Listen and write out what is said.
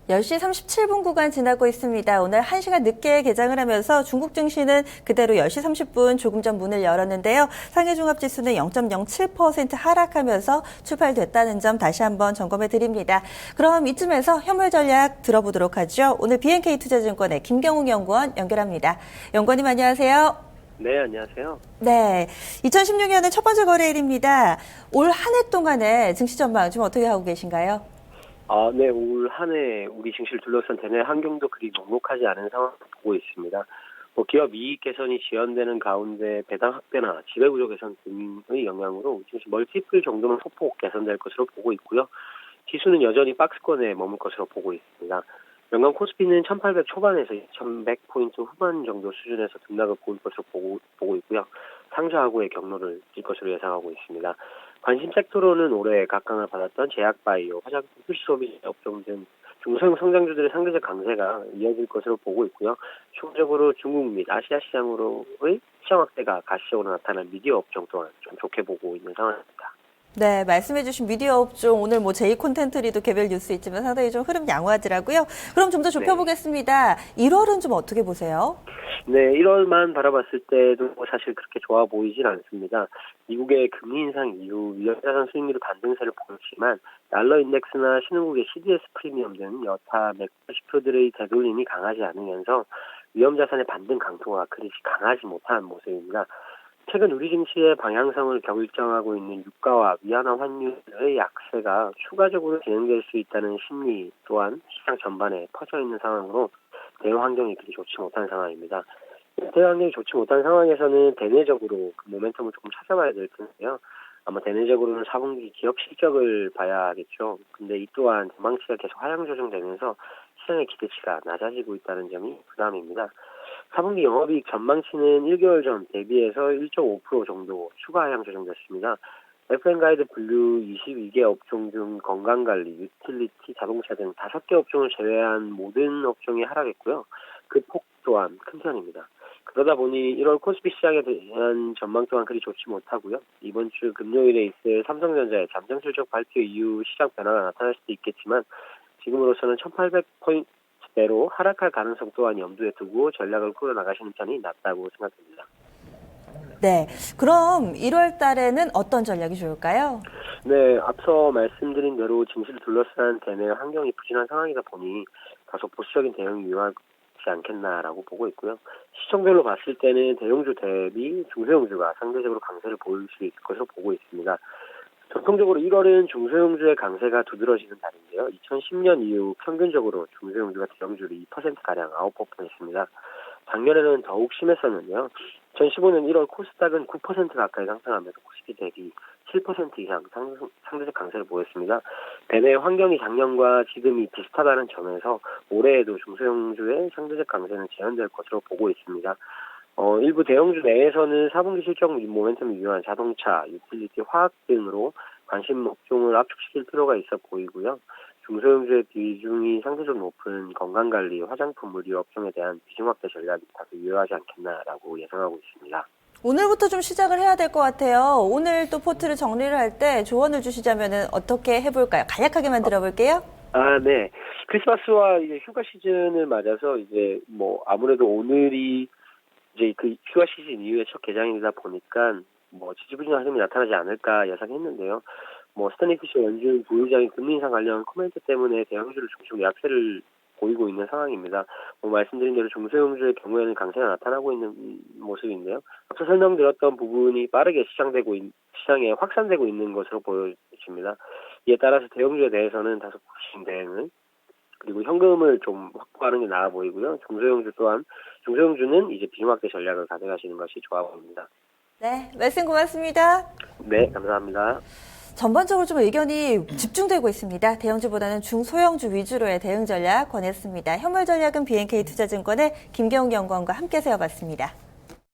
10시 37분 구간 지나고 있습니다. 오늘 1시간 늦게 개장을 하면서 중국 증시는 그대로 10시 30분 조금 전 문을 열었는데요. 상해종합지수는 0.07% 하락하면서 출발됐다는 점 다시 한번 점검해 드립니다. 그럼 이쯤에서 현물 전략 들어보도록 하죠. 오늘 BNK투자증권의 김경욱 연구원 연결합니다. 연구원님 안녕하세요. 네, 안녕하세요. 네, 2016년의 첫 번째 거래일입니다. 올 한 해 동안의 증시 전망 좀 어떻게 하고 계신가요? 네, 올 한 해 우리 증시를 둘러싼 대내 환경도 그리 녹록하지 않은 상황을 보고 있습니다. 기업 이익 개선이 지연되는 가운데 배당 확대나 지배구조 개선 등의 영향으로 증시 멀티플 정도는 소폭 개선될 것으로 보고 있고요. 지수는 여전히 박스권에 머물 것으로 보고 있습니다. 연간 코스피는 1800 초반에서 2100포인트 후반 정도 수준에서 등락을 보일 것으로 보고 있고요. 상저하고의 경로를 잴 것으로 예상하고 있습니다. 관심 섹터로는 올해 각광을 받았던 제약바이오, 화장품, 필수소비 업종 등 중소형 성장주들의 상대적 강세가 이어질 것으로 보고 있고요. 추가적으로 중국 및 아시아 시장으로의 시장 확대가 가시적으로 나타난 미디어 업종 또한 좀 좋게 보고 있는 상황입니다. 네, 말씀해주신 미디어 업종 오늘 제2 콘텐츠리도 개별 뉴스 있지만 상당히 좀 흐름 양호하더라고요. 그럼 좀 더 좁혀보겠습니다. 네. 1월은 좀 어떻게 보세요? 네, 1월만 바라봤을 때도 사실 그렇게 좋아 보이진 않습니다. 미국의 금리 인상 이후 위험자산 수익률이 반등세를 보였지만 달러 인덱스나 신흥국의 CDS 프리미엄 등 여타 매크 지표들의 되돌림이 강하지 않으면서 위험자산의 반등 강도가 그리 강하지 못한 모습입니다. 최근 우리 증시의 방향성을 결정하고 있는 유가와 위안화 환율의 약세가 추가적으로 진행될 수 있다는 심리 또한 시장 전반에 퍼져 있는 상황으로 대외 환경이 그리 좋지 못한 상황입니다. 대외 환경이 좋지 못한 상황에서는 대내적으로 그 모멘텀을 조금 찾아봐야 될 텐데요. 아마 대내적으로는 4분기 기업 실적을 봐야겠죠. 근데 이 또한 전망치가 계속 하향 조정되면서 시장의 기대치가 낮아지고 있다는 점이 부담입니다. 4분기 영업이익 전망치는 1개월 전 대비해서 1.5% 정도 추가 하향 조정됐습니다. FM 가이드 분류 22개 업종 중 건강관리, 유틸리티, 자동차 등 5개 업종을 제외한 모든 업종이 하락했고요. 그 폭 또한 큰 편입니다. 그러다 보니 1월 코스피 시장에 대한 전망 또한 그리 좋지 못하고요. 이번 주 금요일에 있을 삼성전자의 잠정 실적 발표 이후 시장 변화가 나타날 수도 있겠지만 지금으로서는 1800포인트 대로 하락할 가능성 또한 염두에 두고 전략을 꾸려나가시는 편이 낫다고 생각됩니다. 네, 그럼 1월 달에는 어떤 전략이 좋을까요? 네, 앞서 말씀드린 대로 증시를 둘러싼 대내 환경이 부진한 상황이다 보니 다소 보수적인 대응이 유효하지 않겠나라고 보고 있고요. 시청별로 봤을 때는 대형주 대비 중소형주가 상대적으로 강세를 보일 수 있을 것으로 보고 있습니다. 전통적으로 1월은 중소형주의 강세가 두드러지는 달인데요. 2010년 이후 평균적으로 중소형주가 대형주를 2%가량 아웃퍼폼했습니다. 작년에는 더욱 심했었는데요. 2015년 1월 코스닥은 9% 가까이 상승하면서 코스피 대비 7% 이상 상대적 강세를 보였습니다. 대내 환경이 작년과 지금이 비슷하다는 점에서 올해에도 중소형주의 상대적 강세는 재현될 것으로 보고 있습니다. 일부 대형주 내에서는 4분기 실적 모멘텀이 유효한 자동차, 유틸리티, 화학 등으로 관심 업종을 압축시킬 필요가 있어 보이고요. 중소형주의 비중이 상대적으로 높은 건강관리, 화장품, 의류 업종에 대한 비중 확대 전략이 다소 유효하지 않겠나라고 예상하고 있습니다. 오늘부터 좀 시작을 해야 될 것 같아요. 오늘 또 포트를 정리를 할 때 조언을 주시자면 어떻게 해볼까요? 간략하게만 들어볼게요. 네. 크리스마스와 이제 휴가 시즌을 맞아서 이제 아무래도 오늘이 이제 그 휴가 시즌 이후에 첫 개장이다 보니까 지지부진한 흐름이 나타나지 않을까 예상했는데요. 스탠리 피셔 연준 부의장이 금리 인상 관련 코멘트 때문에 대형주를 중심으로 약세를 보이고 있는 상황입니다. 말씀드린 대로 중소형주의 경우에는 강세가 나타나고 있는 모습인데요. 앞서 설명드렸던 부분이 빠르게 시장에 확산되고 있는 것으로 보여집니다. 이에 따라서 대형주에 대해서는 다소 보수적인 대응을 그리고 현금을 좀 확보하는 게 나아 보이고요. 중소형주는 이제 비중 확대 전략을 가져가시는 것이 좋아 보입니다. 네, 말씀 고맙습니다. 네, 감사합니다. 전반적으로 좀 의견이 집중되고 있습니다. 대형주보다는 중소형주 위주로의 대응 전략 권했습니다. 현물 전략은 BNK투자증권의 김경욱 연구원과 함께 세워봤습니다.